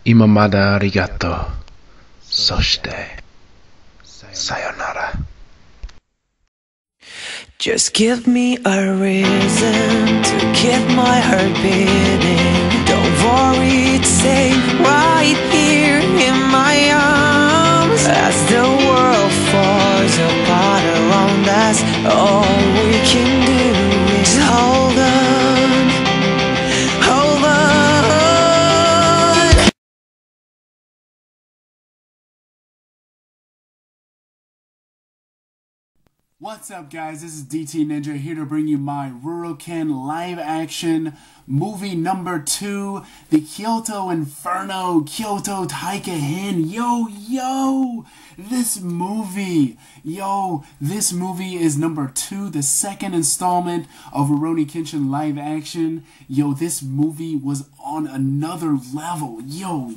今までありがとう。そして、さよなら。Just give me a reason to keep my heart beating. Don't worry, it's safe right here in my arms. As the world falls apart around us, all we can do is hold on, hold on. What's up, guys? This is DT Ninja here to bring you my Ruroken live action movie number 2, the Kyoto Inferno, Kyoto Taikan Hen. Yo, this movie is number 2, the second installment of Rurouni Kenshin live action. Yo, this movie was on another level. Yo,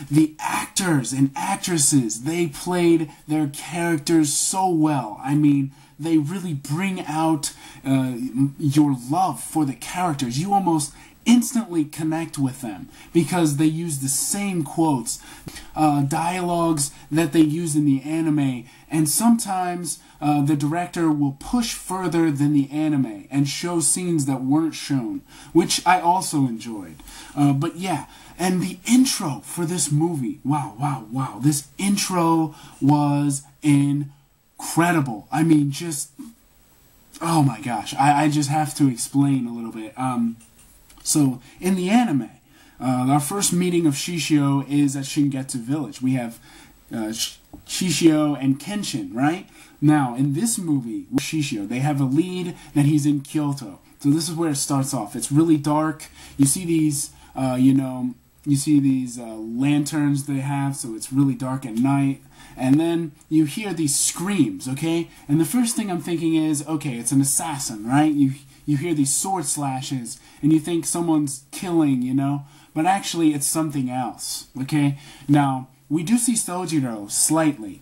the actors and actresses, they played their characters so well. I mean, they really bring out your love for the characters. You almost instantly connect with them because they use the same quotes, dialogues that they use in the anime, and sometimes the director will push further than the anime and show scenes that weren't shown, which I also enjoyed. But yeah, and the intro for this movie, wow, this intro was incredible. I mean, just, oh my gosh, I just have to explain a little bit. So, in the anime, our first meeting of Shishio is at Shingetsu Village. We have Shishio and Kenshin, right? Now, in this movie, with Shishio, they have a lead that he's in Kyoto. So this is where it starts off. It's really dark. You see these, lanterns they have, so it's really dark at night. And then you hear these screams, okay? And the first thing I'm thinking is, okay, it's an assassin, right? You hear these sword slashes, and you think someone's killing, But actually, it's something else, okay? Now, we do see Sojiro slightly.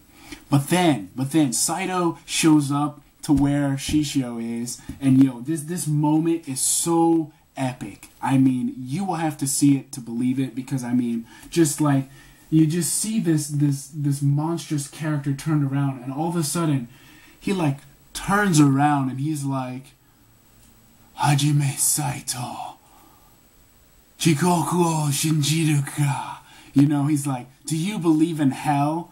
But then, Saito shows up to where Shishio is, and this moment is so epic. I mean, you will have to see it to believe it, because I mean, just like, you just see this monstrous character turned around, and all of a sudden, he like turns around and he's like, Hajime Saito, Chikoku o shinjiru ka? He's like, do you believe in hell?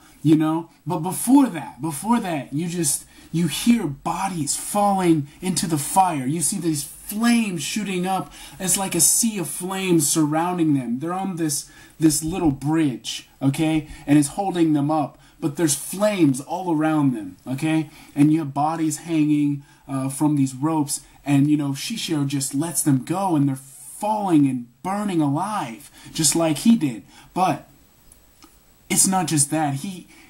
But before that, you hear bodies falling into the fire. You see these flames shooting up. It's like a sea of flames surrounding them. They're on this little bridge, okay? And it's holding them up. But there's flames all around them, okay? And you have bodies hanging from these ropes. And, Shishio just lets them go, and they're falling and burning alive, just like he did. But it's not just that.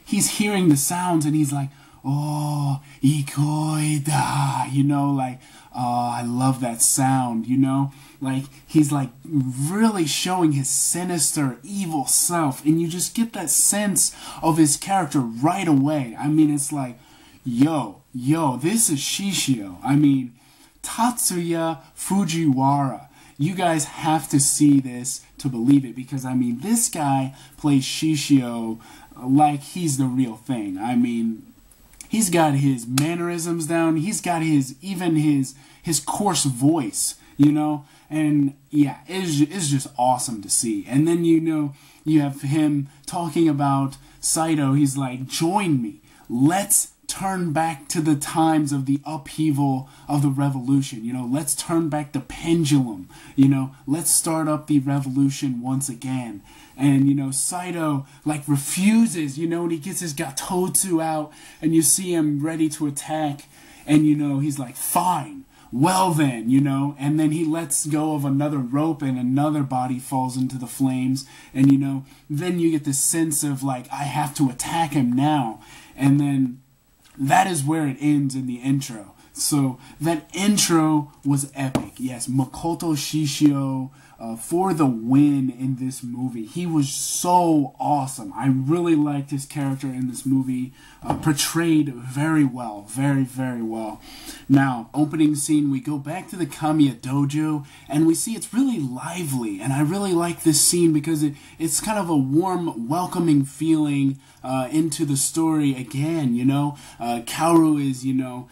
He's hearing the sounds, and he's like, oh, ikoida, like, oh, I love that sound, like, he's like really showing his sinister, evil self, and you just get that sense of his character right away. I mean, it's like, yo, this is Shishio. I mean, Tatsuya Fujiwara. You guys have to see this to believe it, because I mean, this guy plays Shishio like he's the real thing. I mean, he's got his mannerisms down. He's got his coarse voice, and yeah, it's just awesome to see. And then you have him talking about Saito. He's like, join me. Let's turn back to the times of the upheaval of the revolution. Let's turn back the pendulum. Let's start up the revolution once again. And Saito like refuses, and he gets his gatotsu out, and you see him ready to attack, and he's like, fine, well then, and then he lets go of another rope, and another body falls into the flames, and then you get this sense of like, I have to attack him now. And then that is where it ends in the intro. So that intro was epic. Yes, Makoto Shishio for the win in this movie. He was so awesome. I really liked his character in this movie, portrayed very well, very, very well. Now, opening scene, we go back to the Kamiya dojo, and we see it's really lively, and I really like this scene because it's kind of a warm, welcoming feeling into the story again, you know. Kaoru is, you know,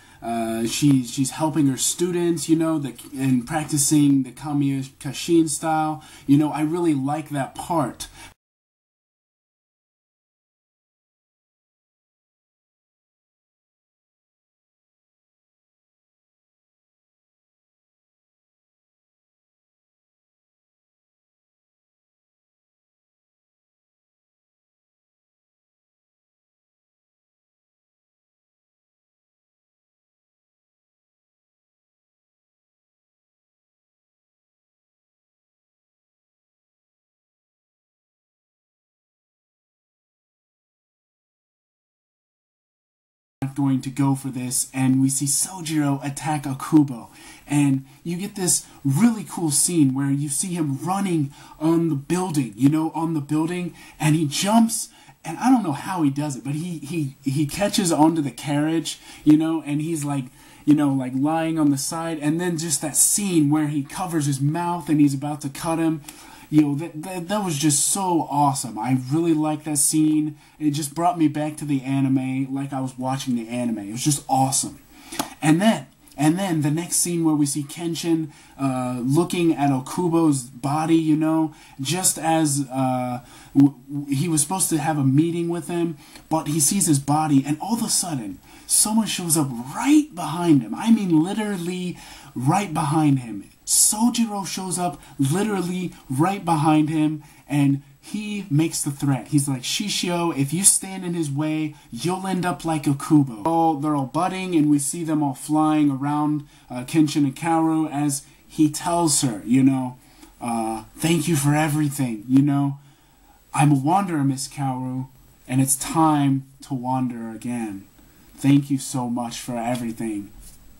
she's helping her students, you know, and practicing the Kamiya Kashin style. You know, I really like that part. Going to go for this, and we see Sojiro attack Akubo, and you get this really cool scene where you see him running on the building, you know, on the building, and he jumps, and I don't know how he does it, but he catches onto the carriage, you know, and he's like, you know, like lying on the side, and then just that scene where he covers his mouth and he's about to cut him. You know, that was just so awesome. I really liked that scene. It just brought me back to the anime, like I was watching the anime. It was just awesome. And then the next scene where we see Kenshin looking at Okubo's body, you know, just as he was supposed to have a meeting with him, but he sees his body, and all of a sudden, someone shows up right behind him. I mean, literally right behind him. Sojiro shows up literally right behind him, and he makes the threat. He's like, Shishio, if you stand in his way, you'll end up like Okubo. They're all budding, and we see them all flying around Kenshin and Kaoru as he tells her, you know, thank you for everything, you know. I'm a wanderer, Miss Kaoru, and it's time to wander again. Thank you so much for everything.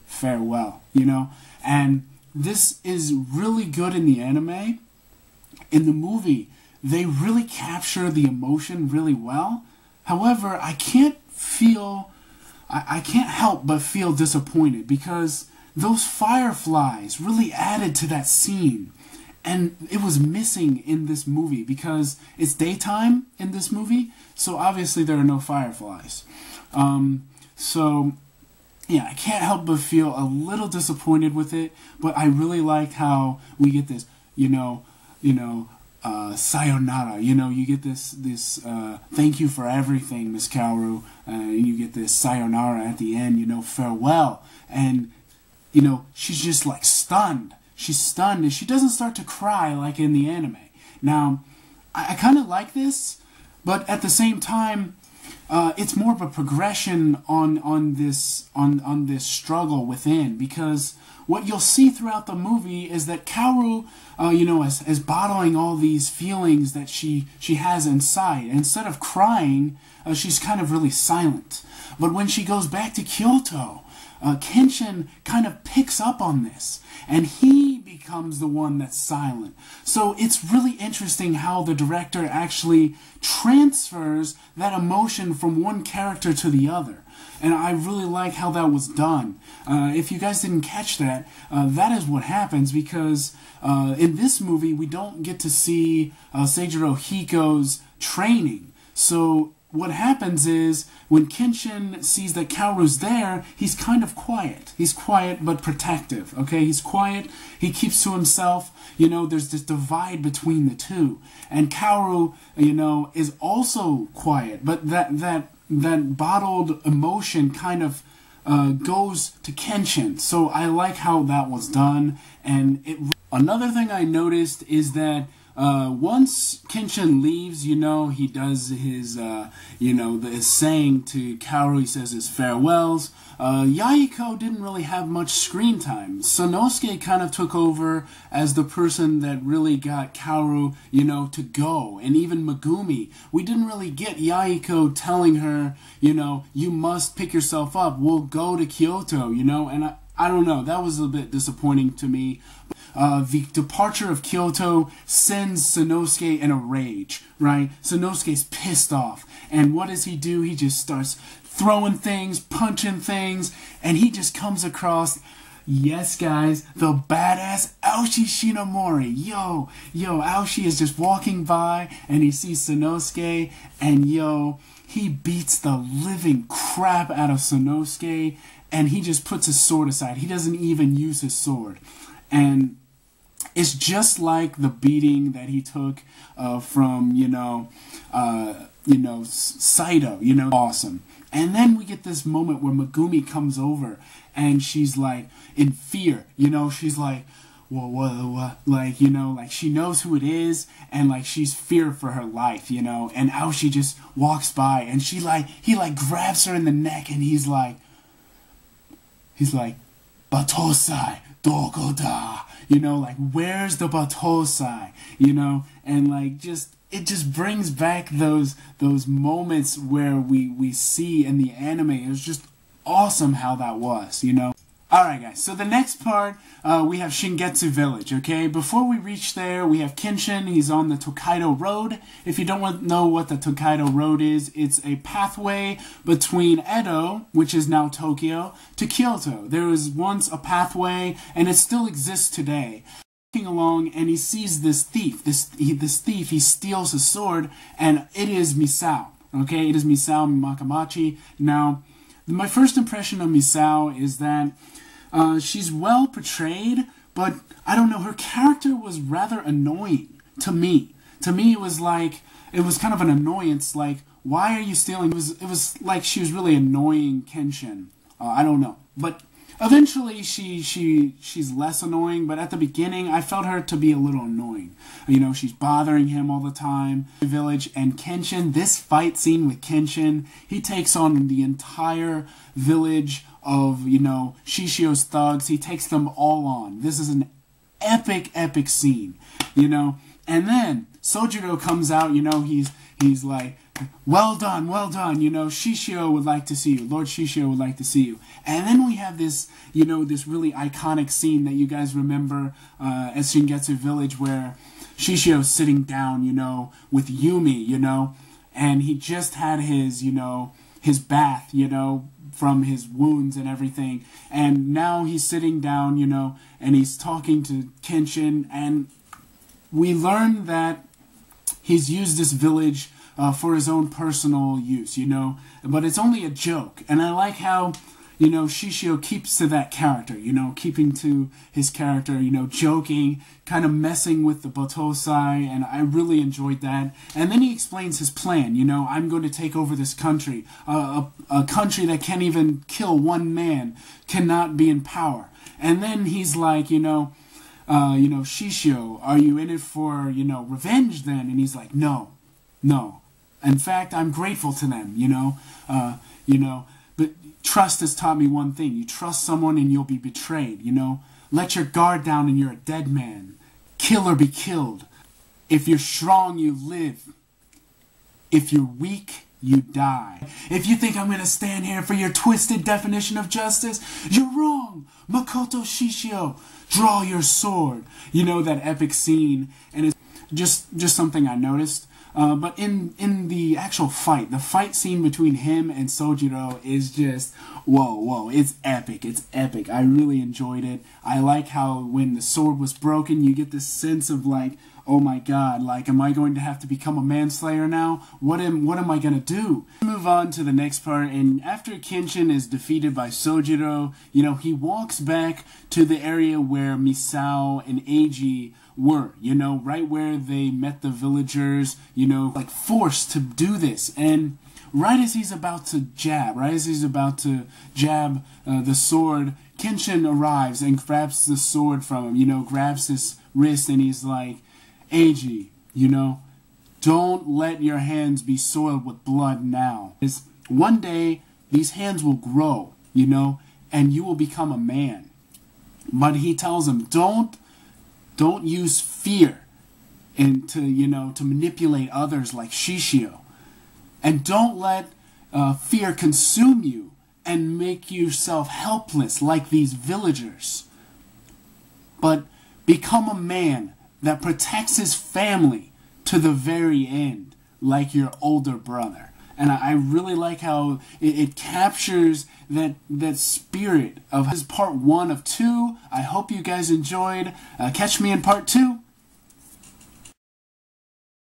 Farewell, you know. And this is really good in the anime. In the movie, they really capture the emotion really well. However, I can't help but feel disappointed because those fireflies really added to that scene. And it was missing in this movie because it's daytime in this movie, so obviously there are no fireflies. So yeah, I can't help but feel a little disappointed with it, but I really liked how we get this, sayonara, you know, you get this thank you for everything, Miss Kaoru, and you get this sayonara at the end, you know, farewell, and, you know, she's just like stunned. She's stunned, and she doesn't start to cry like in the anime. Now, I kind of like this, but at the same time, it's more of a progression on this struggle within, because what you'll see throughout the movie is that Kaoru, is bottling all these feelings that she has inside. And instead of crying, she's kind of really silent. But when she goes back to Kyoto, Kenshin kind of picks up on this, and he becomes the one that's silent. So it's really interesting how the director actually transfers that emotion from one character to the other. And I really like how that was done. If you guys didn't catch that, that is what happens, because in this movie we don't get to see Seijiro Hiko's training. So what happens is, when Kenshin sees that Kaoru's there, he's kind of quiet. He's quiet but protective, okay? He's quiet, he keeps to himself, you know, there's this divide between the two. And Kaoru, you know, is also quiet, but that bottled emotion kind of goes to Kenshin. So I like how that was done. And another thing I noticed is that once Kenshin leaves, you know, he does his, his saying to Kaoru, he says his farewells. Yahiko didn't really have much screen time. Sanosuke kind of took over as the person that really got Kaoru, you know, to go. And even Megumi, we didn't really get Yahiko telling her, you know, you must pick yourself up, we'll go to Kyoto, you know, and I don't know, that was a bit disappointing to me. the departure of Kyoto sends Sanosuke in a rage, right? Sanosuke's pissed off. And what does he do? He just starts throwing things, punching things, and he just comes across, yes guys, the badass Aoshi Shinomori. Yo, Aoshi is just walking by and he sees Sanosuke, and he beats the living crap out of Sanosuke, and he just puts his sword aside. He doesn't even use his sword. And it's just like the beating that he took from, Saito, awesome. And then we get this moment where Megumi comes over and she's like in fear, she's like, what, like, like she knows who it is, and like she's feared for her life, and Aoshi just walks by and he grabs her in the neck and he's like, Batosai, Dogoda, like, where's the Batosai, and like, it just brings back those moments where we see in the anime. It was just awesome how that was, Alright guys, so the next part, we have Shingetsu Village, okay? Before we reach there, we have Kenshin. He's on the Tokaido Road. If you don't know what the Tokaido Road is, it's a pathway between Edo, which is now Tokyo, to Kyoto. There was once a pathway, and it still exists today. Walking along, and he sees this thief. This thief, he steals his sword, and it is Misao, okay? It is Misao Makamachi. Now, my first impression of Misao is that she's well portrayed, but I don't know, her character was rather annoying to me. To me, it was kind of an annoyance, like, why are you stealing? It was like she was really annoying Kenshin. I don't know. But eventually she's less annoying, but at the beginning I felt her to be a little annoying. She's bothering him all the time. The village, and Kenshin, this fight scene with Kenshin, he takes on the entire village of, Shishio's thugs. He takes them all on. This is an epic scene, and then Sojiro comes out, he's like, well done, Shishio would like to see you, Lord Shishio would like to see you. And then we have this, this really iconic scene that you guys remember at Shingetsu Village, where Shishio's sitting down, with Yumi, and he just had his, his bath, from his wounds and everything, and now he's sitting down, and he's talking to Kenshin, and we learn that he's used this village for his own personal use, but it's only a joke. And I like how, Shishio keeps to that character, keeping to his character, joking, kind of messing with the Batosai, and I really enjoyed that. And then he explains his plan, I'm going to take over this country, a country that can't even kill one man, cannot be in power. And then he's like, Shishio, are you in it for, revenge then? And he's like, no. In fact, I'm grateful to them, but trust has taught me one thing. You trust someone and you'll be betrayed, Let your guard down and you're a dead man. Kill or be killed. If you're strong, you live. If you're weak, you die. If you think I'm going to stand here for your twisted definition of justice, you're wrong. Makoto Shishio, draw your sword. That epic scene, and it's just something I noticed. But in the actual fight, the fight scene between him and Sojiro is just, whoa, it's epic. I really enjoyed it. I like how when the sword was broken, you get this sense of like, oh my god, like, am I going to have to become a manslayer now? What am I going to do? Move on to the next part, and after Kenshin is defeated by Sojiro, he walks back to the area where Misao and Eiji were, right where they met the villagers, like forced to do this. And right as he's about to jab, the sword, Kenshin arrives and grabs the sword from him, grabs his wrist, and he's like, Eiji, don't let your hands be soiled with blood now. One day, these hands will grow, and you will become a man. But he tells him, don't use fear to manipulate others like Shishio. And don't let fear consume you and make yourself helpless like these villagers. But Become a man that protects his family to the very end, like your older brother. And I really like how it captures that spirit of his part 1 of 2. I hope you guys enjoyed. Catch me in part 2.